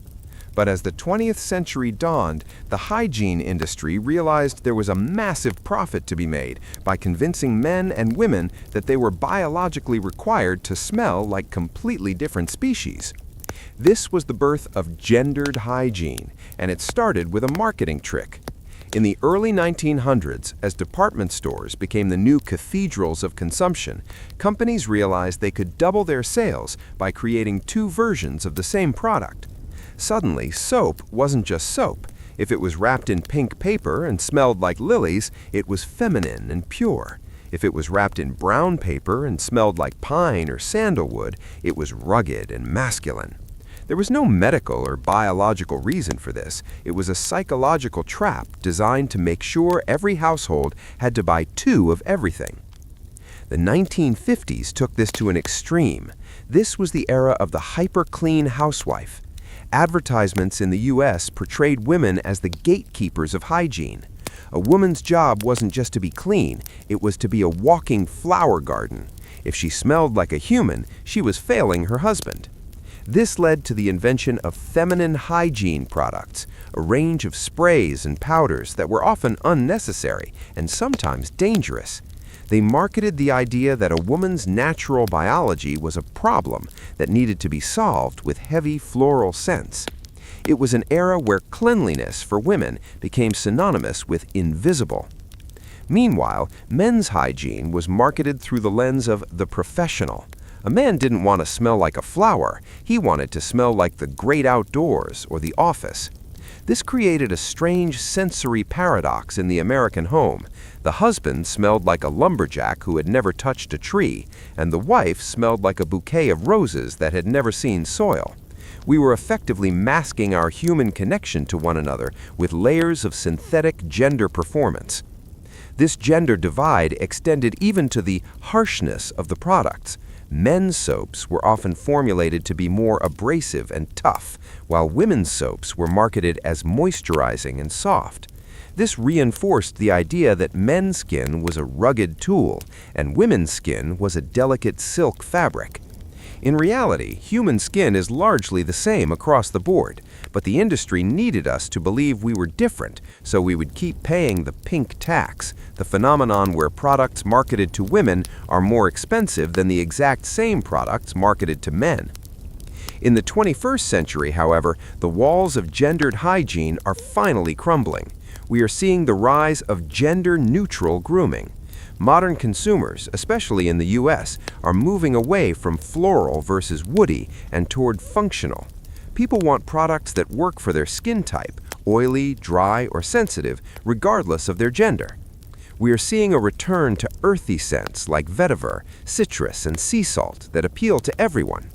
But as the 20th century dawned, the hygiene industry realized there was a massive profit to be made by convincing men and women that they were biologically required to smell like completely different species. This was the birth of gendered hygiene, and it started with a marketing trick. In the early 1900s, as department stores became the new cathedrals of consumption, companies realized they could double their sales by creating two versions of the same product. Suddenly, soap wasn't just soap. If it was wrapped in pink paper and smelled like lilies, it was feminine and pure. If it was wrapped in brown paper and smelled like pine or sandalwood, it was rugged and masculine. There was no medical or biological reason for this. It was a psychological trap designed to make sure every household had to buy two of everything. The 1950s took this to an extreme. This was the era of the hyper-clean housewife. Advertisements in the U.S. portrayed women as the gatekeepers of hygiene. A woman's job wasn't just to be clean, it was to be a walking flower garden. If she smelled like a human, she was failing her husband. This led to the invention of feminine hygiene products, a range of sprays and powders that were often unnecessary and sometimes dangerous. They marketed the idea that a woman's natural biology was a problem that needed to be solved with heavy floral scents. It was an era where cleanliness for women became synonymous with invisible. Meanwhile, men's hygiene was marketed through the lens of the professional. A man didn't want to smell like a flower, he wanted to smell like the great outdoors or the office. This created a strange sensory paradox in the American home. The husband smelled like a lumberjack who had never touched a tree, and the wife smelled like a bouquet of roses that had never seen soil. We were effectively masking our human connection to one another with layers of synthetic gender performance. This gender divide extended even to the harshness of the products. Men's soaps were often formulated to be more abrasive and tough, while women's soaps were marketed as moisturizing and soft. This reinforced the idea that men's skin was a rugged tool and women's skin was a delicate silk fabric. In reality, human skin is largely the same across the board, but the industry needed us to believe we were different, so we would keep paying the pink tax, the phenomenon where products marketed to women are more expensive than the exact same products marketed to men. In the 21st century, however, the walls of gendered hygiene are finally crumbling. We are seeing the rise of gender-neutral grooming. Modern consumers, especially in the US, are moving away from floral versus woody and toward functional. People want products that work for their skin type, oily, dry, or sensitive, regardless of their gender. We are seeing a return to earthy scents like vetiver, citrus, and sea salt that appeal to everyone.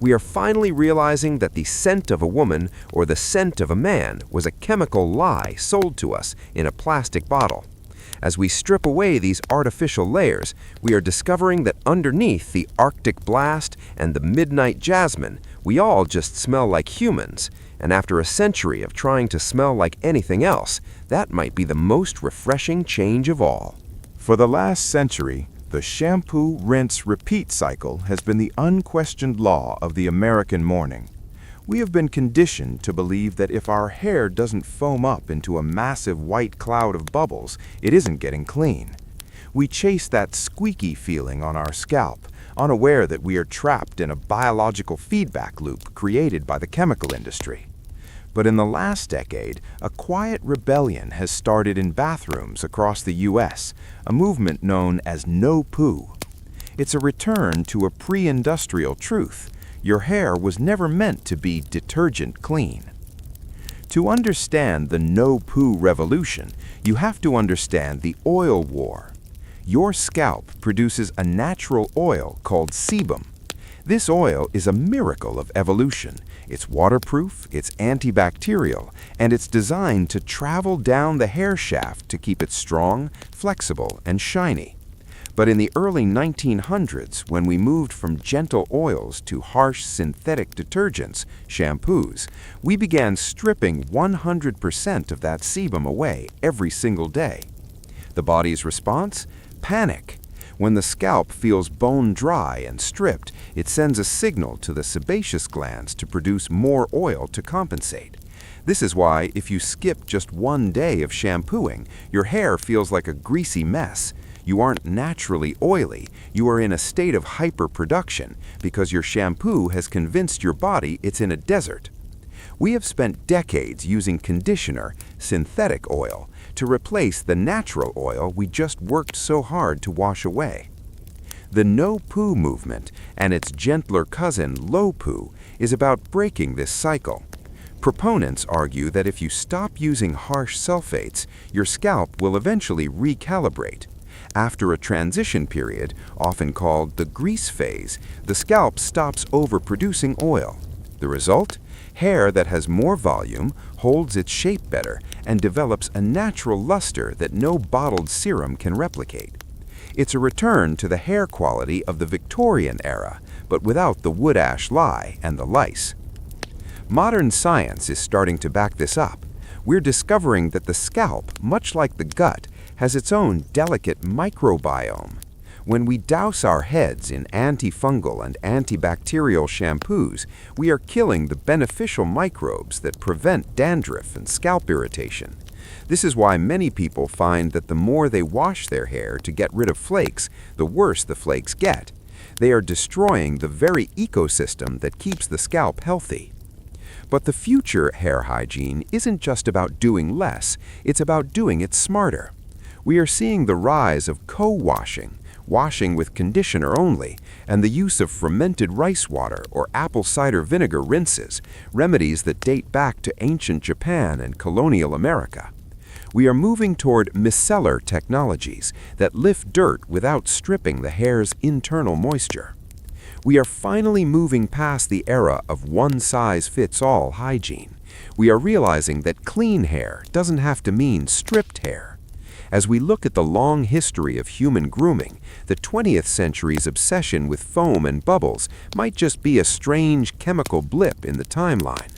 We are finally realizing that the scent of a woman or the scent of a man was a chemical lie sold to us in a plastic bottle. As we strip away these artificial layers, we are discovering that underneath the Arctic blast and the midnight jasmine, we all just smell like humans. And after a century of trying to smell like anything else, that might be the most refreshing change of all. For the last century, the shampoo, rinse, repeat cycle has been the unquestioned law of the American morning. We have been conditioned to believe that if our hair doesn't foam up into a massive white cloud of bubbles, it isn't getting clean. We chase that squeaky feeling on our scalp, unaware that we are trapped in a biological feedback loop created by the chemical industry. But in the last decade, a quiet rebellion has started in bathrooms across the US, a movement known as no poo. It's a return to a pre-industrial truth. Your hair was never meant to be detergent clean. To understand the no-poo revolution, you have to understand the oil war. Your scalp produces a natural oil called sebum. This oil is a miracle of evolution. It's waterproof, it's antibacterial, and it's designed to travel down the hair shaft to keep it strong, flexible, and shiny. But in the early 1900s, when we moved from gentle oils to harsh synthetic detergents, shampoos, we began stripping 100% of that sebum away every single day. The body's response? Panic. When the scalp feels bone dry and stripped, it sends a signal to the sebaceous glands to produce more oil to compensate. This is why, if you skip just one day of shampooing, your hair feels like a greasy mess. You aren't naturally oily, you are in a state of hyperproduction because your shampoo has convinced your body it's in a desert. We have spent decades using conditioner, synthetic oil, to replace the natural oil we just worked so hard to wash away. The no-poo movement and its gentler cousin low-poo is about breaking this cycle. Proponents argue that if you stop using harsh sulfates, your scalp will eventually recalibrate. After a transition period, often called the grease phase, the scalp stops overproducing oil. The result? Hair that has more volume, holds its shape better, and develops a natural luster that no bottled serum can replicate. It's a return to the hair quality of the Victorian era, but without the wood ash lye and the lice. Modern science is starting to back this up. we're discovering that the scalp, much like the gut, has its own delicate microbiome. When we douse our heads in antifungal and antibacterial shampoos, we are killing the beneficial microbes that prevent dandruff and scalp irritation. This is why many people find that the more they wash their hair to get rid of flakes, the worse the flakes get. They are destroying the very ecosystem that keeps the scalp healthy. But the future hair hygiene isn't just about doing less, it's about doing it smarter. We are seeing the rise of co-washing, washing with conditioner only, and the use of fermented rice water or apple cider vinegar rinses, remedies that date back to ancient Japan and colonial America. We are moving toward micellar technologies that lift dirt without stripping the hair's internal moisture. We are finally moving past the era of one-size-fits-all hygiene. We are realizing that clean hair doesn't have to mean stripped hair. As we look at the long history of human grooming, the 20th century's obsession with foam and bubbles might just be a strange chemical blip in the timeline.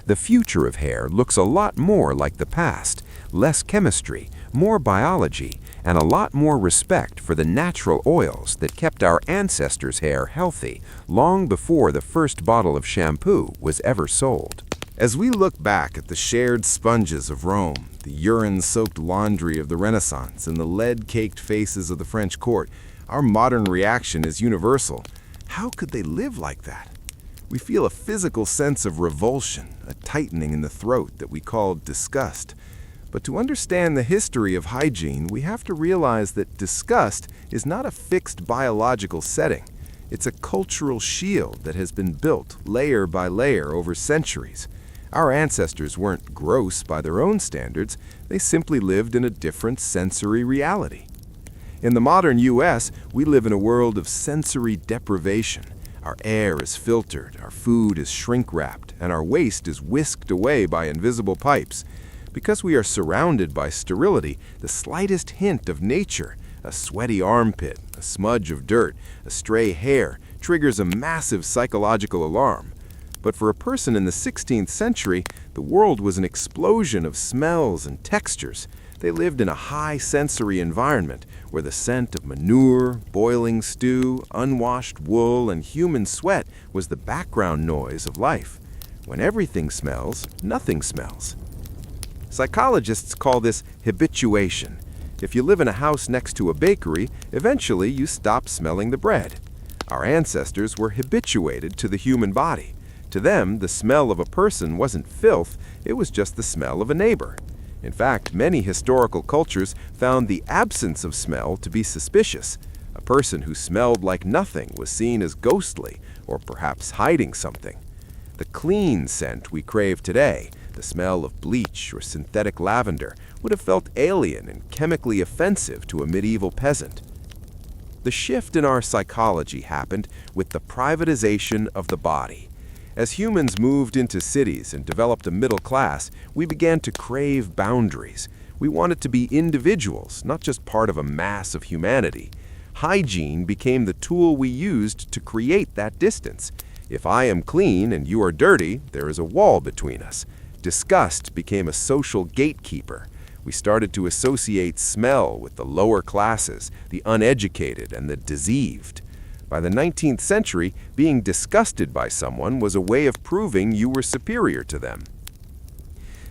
The future of hair looks a lot more like the past, less chemistry, more biology, and a lot more respect for the natural oils that kept our ancestors' hair healthy long before the first bottle of shampoo was ever sold. As we look back at the shared sponges of Rome, the urine-soaked laundry of the Renaissance, and the lead-caked faces of the French court, our modern reaction is universal. How could they live like that? We feel a physical sense of revulsion, a tightening in the throat that we call disgust. But to understand the history of hygiene, we have to realize that disgust is not a fixed biological setting. It's a cultural shield that has been built layer by layer over centuries. Our ancestors weren't gross by their own standards, they simply lived in a different sensory reality. In the modern US, we live in a world of sensory deprivation. Our air is filtered, our food is shrink-wrapped, and our waste is whisked away by invisible pipes. Because we are surrounded by sterility, the slightest hint of nature, a sweaty armpit, a smudge of dirt, a stray hair, triggers a massive psychological alarm. But for a person in the 16th century, the world was an explosion of smells and textures. They lived in a high-sensory environment where the scent of manure, boiling stew, unwashed wool, and human sweat was the background noise of life. When everything smells, nothing smells. Psychologists call this habituation. If you live in a house next to a bakery, eventually you stop smelling the bread. Our ancestors were habituated to the human body. To them, the smell of a person wasn't filth, it was just the smell of a neighbor. In fact, many historical cultures found the absence of smell to be suspicious. A person who smelled like nothing was seen as ghostly, or perhaps hiding something. The clean scent we crave today, the smell of bleach or synthetic lavender, would have felt alien and chemically offensive to a medieval peasant. The shift in our psychology happened with the privatization of the body. As humans moved into cities and developed a middle class, we began to crave boundaries. We wanted to be individuals, not just part of a mass of humanity. Hygiene became the tool we used to create that distance. If I am clean and you are dirty, there is a wall between us. Disgust became a social gatekeeper. We started to associate smell with the lower classes, the uneducated, and the diseased. By the 19th century, being disgusted by someone was a way of proving you were superior to them.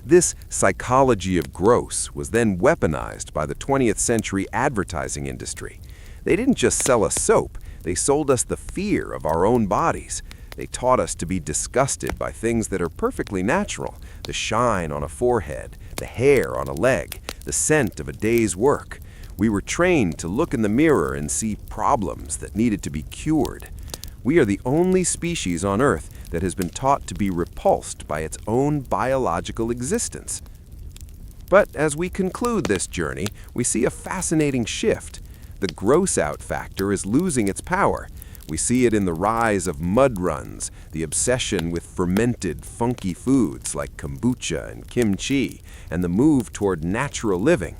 This psychology of gross was then weaponized by the 20th century advertising industry. They didn't just sell us soap, they sold us the fear of our own bodies. They taught us to be disgusted by things that are perfectly natural, the shine on a forehead, the hair on a leg, the scent of a day's work. We were trained to look in the mirror and see problems that needed to be cured. We are the only species on Earth that has been taught to be repulsed by its own biological existence. But as we conclude this journey, we see a fascinating shift. The gross-out factor is losing its power. We see it in the rise of mud runs, the obsession with fermented, funky foods like kombucha and kimchi, and the move toward natural living.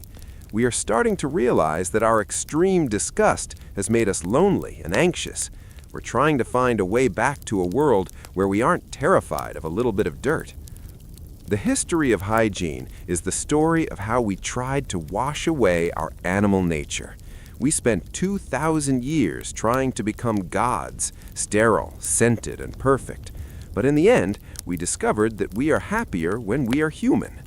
We are starting to realize that our extreme disgust has made us lonely and anxious. We're trying to find a way back to a world where we aren't terrified of a little bit of dirt. The history of hygiene is the story of how we tried to wash away our animal nature. We spent 2,000 years trying to become gods, sterile, scented, and perfect. But in the end, we discovered that we are happier when we are human.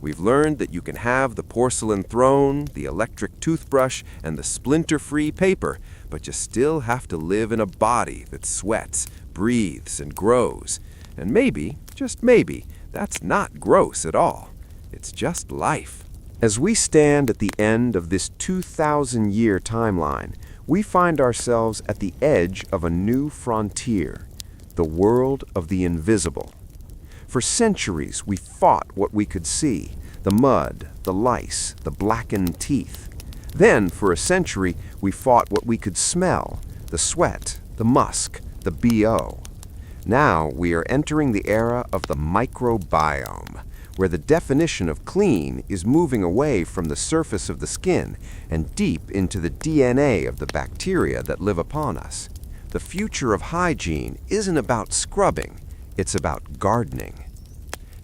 We've learned that you can have the porcelain throne, the electric toothbrush, and the splinter-free paper, but you still have to live in a body that sweats, breathes, and grows. And maybe, just maybe, that's not gross at all. It's just life. As we stand at the end of this 2,000-year timeline, we find ourselves at the edge of a new frontier, the world of the invisible. For centuries, we fought what we could see, the mud, the lice, the blackened teeth. Then, for a century, we fought what we could smell, the sweat, the musk, the BO. Now we are entering the era of the microbiome, where the definition of clean is moving away from the surface of the skin and deep into the DNA of the bacteria that live upon us. The future of hygiene isn't about scrubbing, it's about gardening.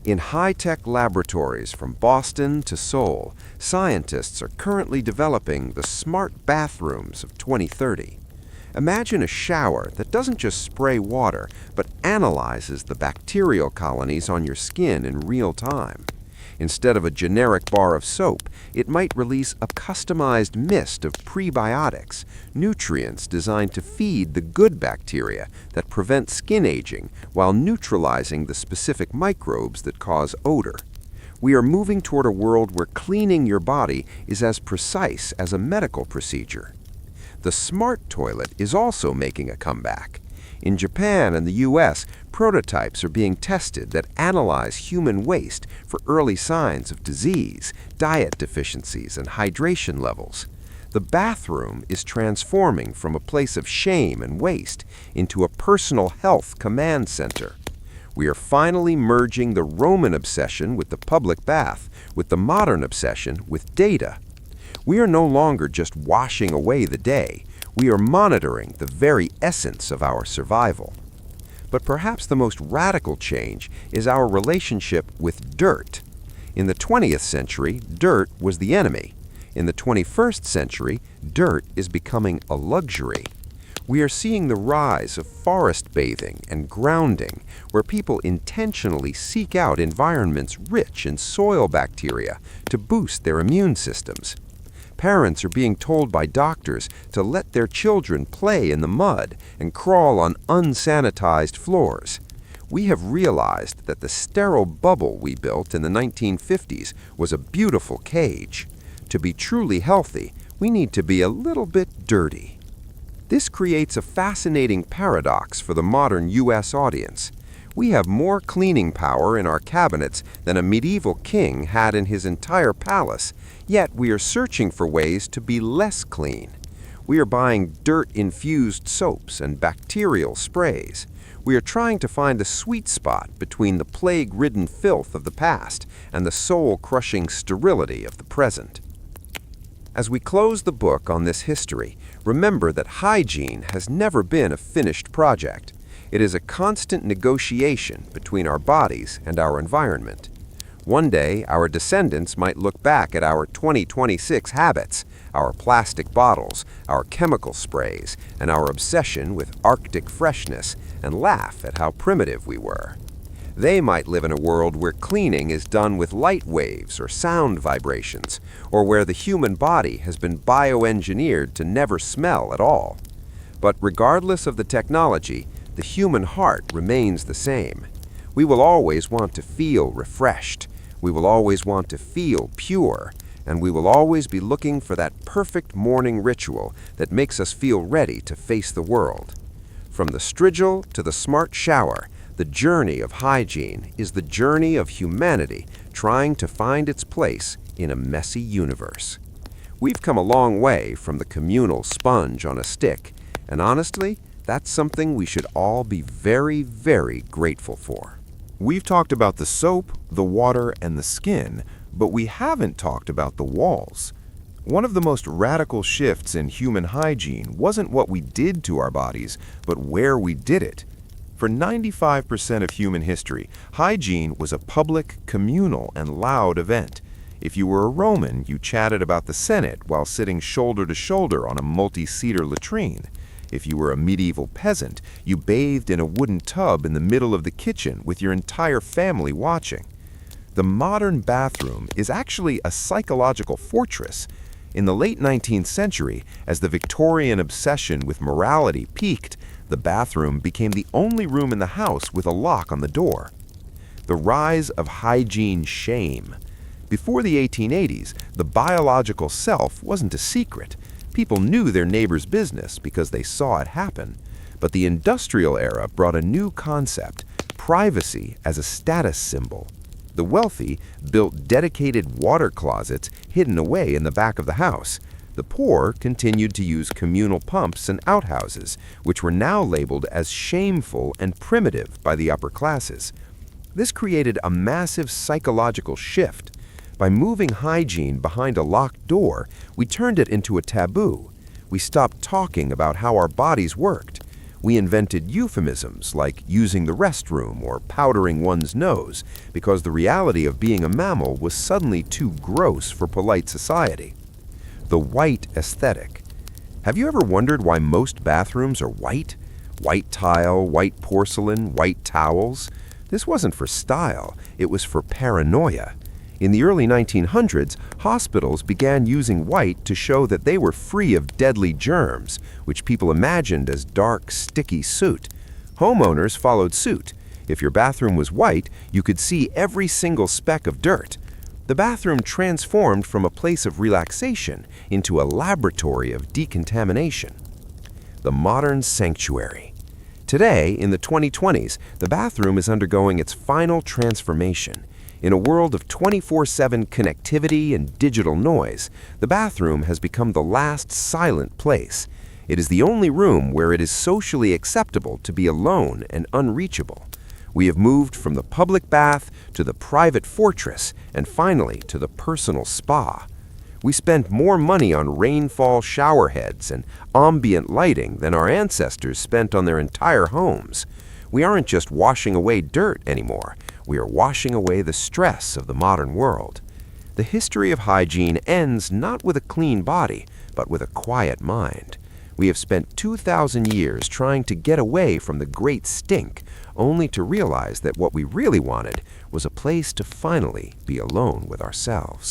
In high-tech laboratories from Boston to Seoul, scientists are currently developing the smart bathrooms of 2030. Imagine a shower that doesn't just spray water, but analyzes the bacterial colonies on your skin in real time. Instead of a generic bar of soap, it might release a customized mist of prebiotics, nutrients designed to feed the good bacteria that prevent skin aging while neutralizing the specific microbes that cause odor. We are moving toward a world where cleaning your body is as precise as a medical procedure. The smart toilet is also making a comeback. In Japan and the US, prototypes are being tested that analyze human waste for early signs of disease, diet deficiencies, and hydration levels. The bathroom is transforming from a place of shame and waste into a personal health command center. We are finally merging the Roman obsession with the public bath with the modern obsession with data. We are no longer just washing away the day. We are monitoring the very essence of our survival. But perhaps the most radical change is our relationship with dirt. In the 20th century, dirt was the enemy. In the 21st century, dirt is becoming a luxury. We are seeing the rise of forest bathing and grounding, where people intentionally seek out environments rich in soil bacteria to boost their immune systems. Parents are being told by doctors to let their children play in the mud and crawl on unsanitized floors. We have realized that the sterile bubble we built in the 1950s was a beautiful cage. To be truly healthy, we need to be a little bit dirty. This creates a fascinating paradox for the modern U.S. audience. We have more cleaning power in our cabinets than a medieval king had in his entire palace, yet we are searching for ways to be less clean. We are buying dirt-infused soaps and bacterial sprays. We are trying to find a sweet spot between the plague-ridden filth of the past and the soul-crushing sterility of the present. As we close the book on this history, remember that hygiene has never been a finished project. It is a constant negotiation between our bodies and our environment. One day, our descendants might look back at our 2026 habits, our plastic bottles, our chemical sprays, and our obsession with Arctic freshness, and laugh at how primitive we were. They might live in a world where cleaning is done with light waves or sound vibrations, or where the human body has been bioengineered to never smell at all. But regardless of the technology, the human heart remains the same. We will always want to feel refreshed. We will always want to feel pure. And we will always be looking for that perfect morning ritual that makes us feel ready to face the world. From the strigil to the smart shower, the journey of hygiene is the journey of humanity trying to find its place in a messy universe. We've come a long way from the communal sponge on a stick, and honestly, that's something we should all be very, very grateful for. We've talked about the soap, the water, and the skin, but we haven't talked about the walls. One of the most radical shifts in human hygiene wasn't what we did to our bodies, but where we did it. For 95% of human history, hygiene was a public, communal, and loud event. If you were a Roman, you chatted about the Senate while sitting shoulder to shoulder on a multi-seater latrine. If you were a medieval peasant, you bathed in a wooden tub in the middle of the kitchen with your entire family watching. The modern bathroom is actually a psychological fortress. In the late 19th century, as the Victorian obsession with morality peaked, the bathroom became the only room in the house with a lock on the door. The rise of hygiene shame. Before the 1880s, the biological self wasn't a secret. People knew their neighbor's business because they saw it happen. But the industrial era brought a new concept, privacy as a status symbol. The wealthy built dedicated water closets hidden away in the back of the house. The poor continued to use communal pumps and outhouses, which were now labeled as shameful and primitive by the upper classes. This created a massive psychological shift. By moving hygiene behind a locked door, we turned it into a taboo. We stopped talking about how our bodies worked. We invented euphemisms like using the restroom or powdering one's nose because the reality of being a mammal was suddenly too gross for polite society. The white aesthetic. Have you ever wondered why most bathrooms are white? White tile, white porcelain, white towels? This wasn't for style, it was for paranoia. In the early 1900s, hospitals began using white to show that they were free of deadly germs, which people imagined as dark, sticky soot. Homeowners followed suit. If your bathroom was white, you could see every single speck of dirt. The bathroom transformed from a place of relaxation into a laboratory of decontamination. The modern sanctuary. Today, in the 2020s, the bathroom is undergoing its final transformation. In a world of 24/7 connectivity and digital noise, the bathroom has become the last silent place. It is the only room where it is socially acceptable to be alone and unreachable. We have moved from the public bath to the private fortress and finally to the personal spa. We spend more money on rainfall shower heads and ambient lighting than our ancestors spent on their entire homes. We aren't just washing away dirt anymore. We are washing away the stress of the modern world. The history of hygiene ends not with a clean body, but with a quiet mind. We have spent 2,000 years trying to get away from the great stink, only to realize that what we really wanted was a place to finally be alone with ourselves.